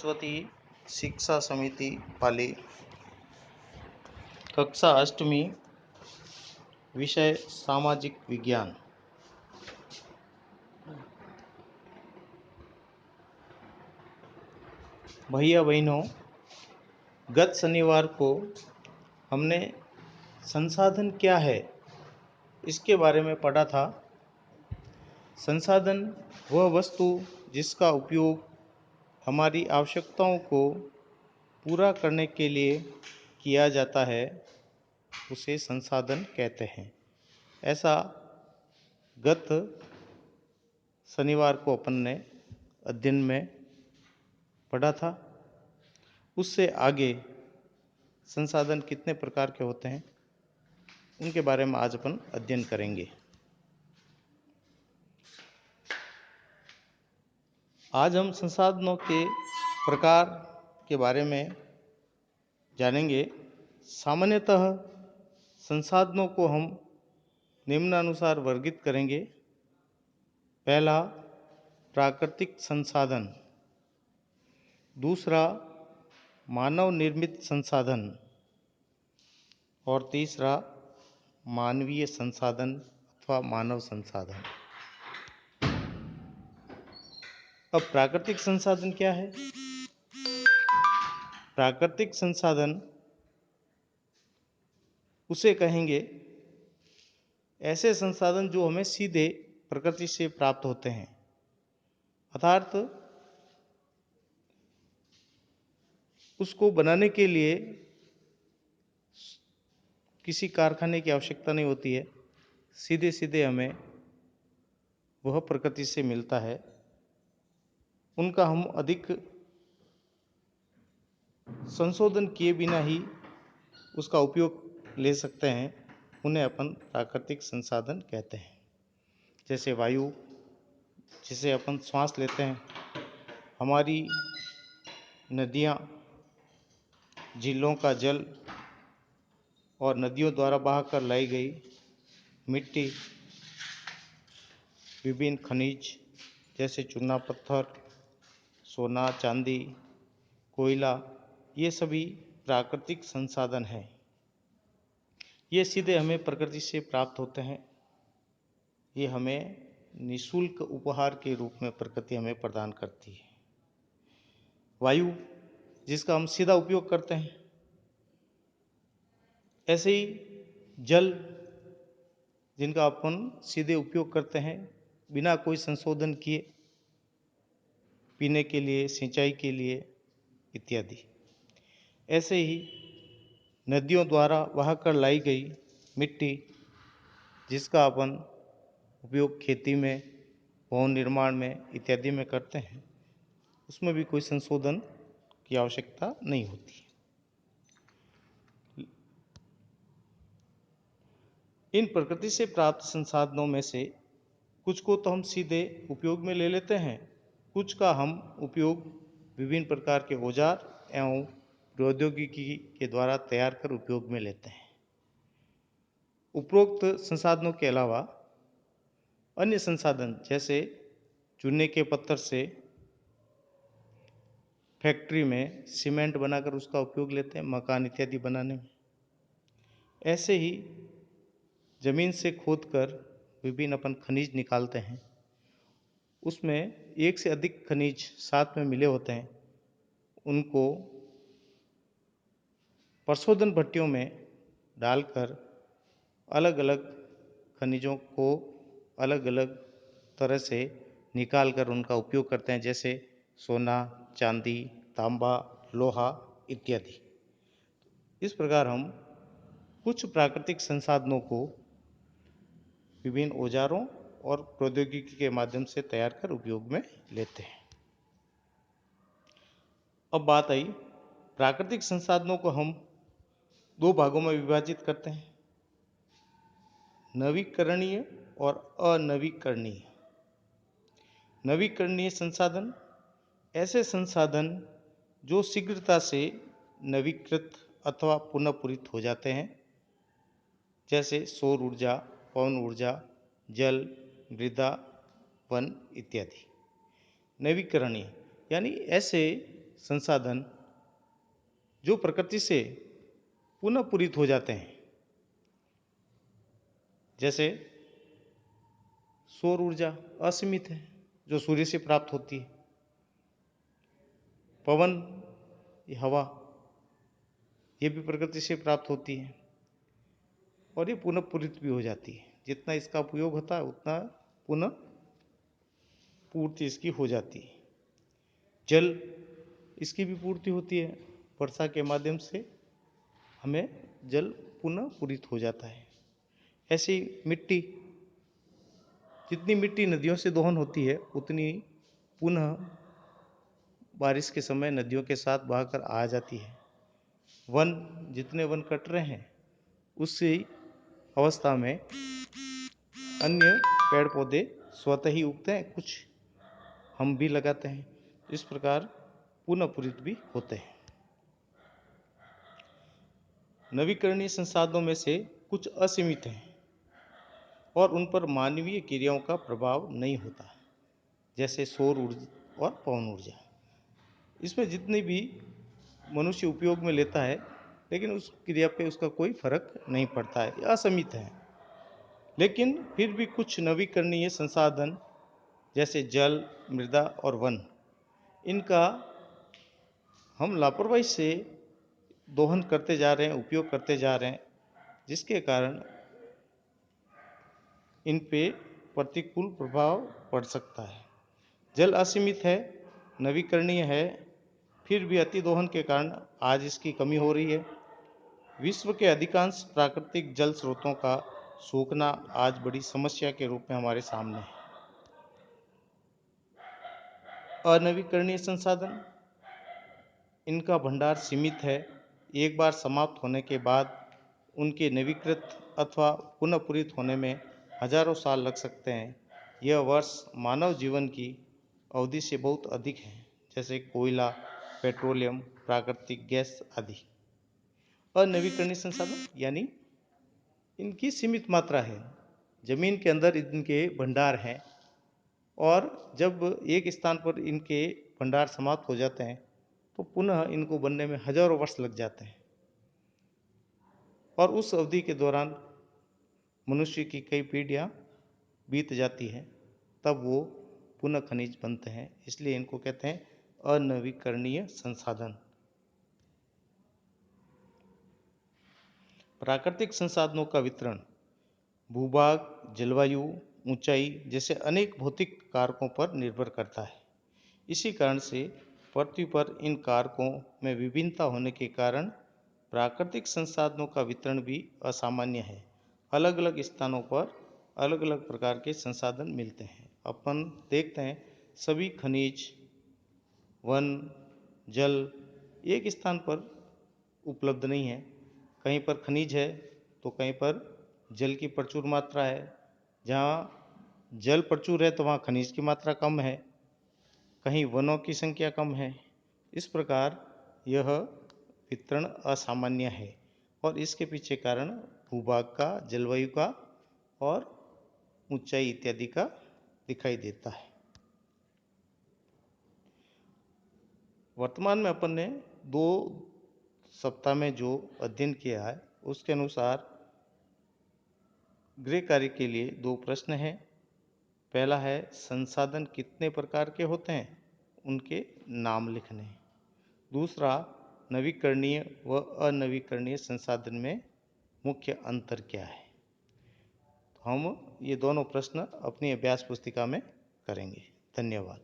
सरस्वती शिक्षा समिति पाली, कक्षा अष्टमी, विषय सामाजिक विज्ञान। भैया बहनों, गत शनिवार को हमने संसाधन क्या है इसके बारे में पढ़ा था। संसाधन वह वस्तु जिसका उपयोग हमारी आवश्यकताओं को पूरा करने के लिए किया जाता है, उसे संसाधन कहते हैं। ऐसा गत शनिवार को अपन ने अध्ययन में पढ़ा था। उससे आगे संसाधन कितने प्रकार के होते हैं उनके बारे में आज अपन अध्ययन करेंगे। आज हम संसाधनों के प्रकार के बारे में जानेंगे। सामान्यतः संसाधनों को हम निम्नानुसार वर्गीकृत करेंगे। पहला, प्राकृतिक संसाधन। दूसरा, मानव निर्मित संसाधन। और तीसरा, मानवीय संसाधन अथवा मानव संसाधन। अब प्राकृतिक संसाधन क्या है? प्राकृतिक संसाधन उसे कहेंगे ऐसे संसाधन जो हमें सीधे प्रकृति से प्राप्त होते हैं, अर्थात उसको बनाने के लिए किसी कारखाने की आवश्यकता नहीं होती है, सीधे सीधे हमें वह प्रकृति से मिलता है। उनका हम अधिक संशोधन किए बिना ही उसका उपयोग ले सकते हैं। उन्हें अपन प्राकृतिक संसाधन कहते हैं। जैसे वायु, जिसे अपन श्वास लेते हैं, हमारी नदियाँ, झीलों का जल और नदियों द्वारा बहाकर लाई गई मिट्टी, विभिन्न खनिज जैसे चूना पत्थर, सोना, चांदी, कोयला, ये सभी प्राकृतिक संसाधन हैं। ये सीधे हमें प्रकृति से प्राप्त होते हैं। ये हमें निःशुल्क उपहार के रूप में प्रकृति हमें प्रदान करती है। वायु, जिसका हम सीधा उपयोग करते हैं, ऐसे ही जल, जिनका अपन सीधे उपयोग करते हैं बिना कोई संशोधन किए, पीने के लिए, सिंचाई के लिए इत्यादि। ऐसे ही नदियों द्वारा बहाकर लाई गई मिट्टी, जिसका अपन उपयोग खेती में, भवन निर्माण में इत्यादि में करते हैं, उसमें भी कोई संशोधन की आवश्यकता नहीं होती। इन प्रकृति से प्राप्त संसाधनों में से कुछ को तो हम सीधे उपयोग में ले लेते हैं, कुछ का हम उपयोग विभिन्न प्रकार के औजार एवं प्रौद्योगिकी के द्वारा तैयार कर उपयोग में लेते हैं। उपरोक्त संसाधनों के अलावा अन्य संसाधन जैसे चूने के पत्थर से फैक्ट्री में सीमेंट बनाकर उसका उपयोग लेते हैं मकान इत्यादि बनाने में। ऐसे ही जमीन से खोदकर विभिन्न अपन खनिज निकालते हैं, उसमें एक से अधिक खनिज साथ में मिले होते हैं। उनको प्रशोधन भट्टियों में डालकर अलग अलग खनिजों को अलग अलग तरह से निकालकर उनका उपयोग करते हैं, जैसे सोना, चांदी, तांबा, लोहा इत्यादि। इस प्रकार हम कुछ प्राकृतिक संसाधनों को विभिन्न औजारों और प्रौद्योगिकी के माध्यम से तैयार कर उपयोग में लेते हैं। अब बात आई, प्राकृतिक संसाधनों को हम दो भागों में विभाजित करते हैं, नवीकरणीय और अनवीकरणीय। नवीकरणीय संसाधन ऐसे संसाधन जो शीघ्रता से नवीकृत अथवा पुनः पूरित हो जाते हैं, जैसे सौर ऊर्जा, पवन ऊर्जा, जल, मृदा, वन इत्यादि। नवीकरणीय यानी ऐसे संसाधन जो प्रकृति से पुनः पूरित हो जाते हैं, जैसे सौर ऊर्जा असीमित है जो सूर्य से प्राप्त होती है, पवन, ये हवा, ये भी प्रकृति से प्राप्त होती है और ये पुनः पूरित भी हो जाती है। जितना इसका उपयोग होता है उतना पुनः पूर्ति इसकी हो जाती है। जल, इसकी भी पूर्ति होती है, वर्षा के माध्यम से हमें जल पुनः पूरित हो जाता है। ऐसे ही मिट्टी, जितनी मिट्टी नदियों से दोहन होती है उतनी पुनः बारिश के समय नदियों के साथ बहकर आ जाती है। वन, जितने वन कट रहे हैं उसी अवस्था में अन्य पेड़ पौधे स्वतः ही उगते हैं, कुछ हम भी लगाते हैं। इस प्रकार पुनः पूरित भी होते हैं। नवीकरणीय संसाधनों में से कुछ असीमित हैं और उन पर मानवीय क्रियाओं का प्रभाव नहीं होता, जैसे सौर ऊर्जा और पवन ऊर्जा। इसमें जितनी भी मनुष्य उपयोग में लेता है लेकिन उस क्रिया पे उसका कोई फर्क नहीं पड़ता है, ये असीमित है। लेकिन फिर भी कुछ नवीकरणीय संसाधन जैसे जल, मृदा और वन, इनका हम लापरवाही से दोहन करते जा रहे हैं, उपयोग करते जा रहे हैं, जिसके कारण इन पे प्रतिकूल प्रभाव पड़ सकता है। जल असीमित है, नवीकरणीय है, फिर भी अति दोहन के कारण आज इसकी कमी हो रही है। विश्व के अधिकांश प्राकृतिक जल स्रोतों का सूखना आज बड़ी समस्या के रूप में हमारे सामने है। अनवीकरणीय संसाधन, इनका भंडार सीमित है। एक बार समाप्त होने के बाद उनके नवीकृत अथवा पुनः पूरित होने में हजारों साल लग सकते हैं। यह वर्ष मानव जीवन की अवधि से बहुत अधिक है, जैसे कोयला, पेट्रोलियम, प्राकृतिक गैस आदि। अनवीकरणीय संसाधन यानी इनकी सीमित मात्रा है, जमीन के अंदर इनके भंडार हैं और जब एक स्थान पर इनके भंडार समाप्त हो जाते हैं तो पुनः इनको बनने में हजारों वर्ष लग जाते हैं और उस अवधि के दौरान मनुष्य की कई पीढ़ियां बीत जाती हैं, तब वो पुनः खनिज बनते हैं। इसलिए इनको कहते हैं अनवीकरणीय संसाधन। प्राकृतिक संसाधनों का वितरण भूभाग, जलवायु, ऊंचाई जैसे अनेक भौतिक कारकों पर निर्भर करता है। इसी कारण से पृथ्वी पर इन कारकों में विभिन्नता होने के कारण प्राकृतिक संसाधनों का वितरण भी असामान्य है। अलग अलग स्थानों पर अलग अलग प्रकार के संसाधन मिलते हैं। अपन देखते हैं सभी खनिज, वन, जल एक स्थान पर उपलब्ध नहीं है। कहीं पर खनिज है तो कहीं पर जल की प्रचुर मात्रा है। जहाँ जल प्रचुर है तो वहाँ खनिज की मात्रा कम है, कहीं वनों की संख्या कम है। इस प्रकार यह वितरण असामान्य है और इसके पीछे कारण भूभाग का, जलवायु का और ऊंचाई इत्यादि का दिखाई देता है। वर्तमान में अपन ने 2 सप्ताह में जो अध्ययन किया है उसके अनुसार गृह कार्य के लिए 2 प्रश्न हैं। पहला है संसाधन कितने प्रकार के होते हैं, उनके नाम लिखने। दूसरा, नवीकरणीय व अनवीकरणीय संसाधन में मुख्य अंतर क्या है। तो हम ये दोनों प्रश्न अपनी अभ्यास पुस्तिका में करेंगे। धन्यवाद।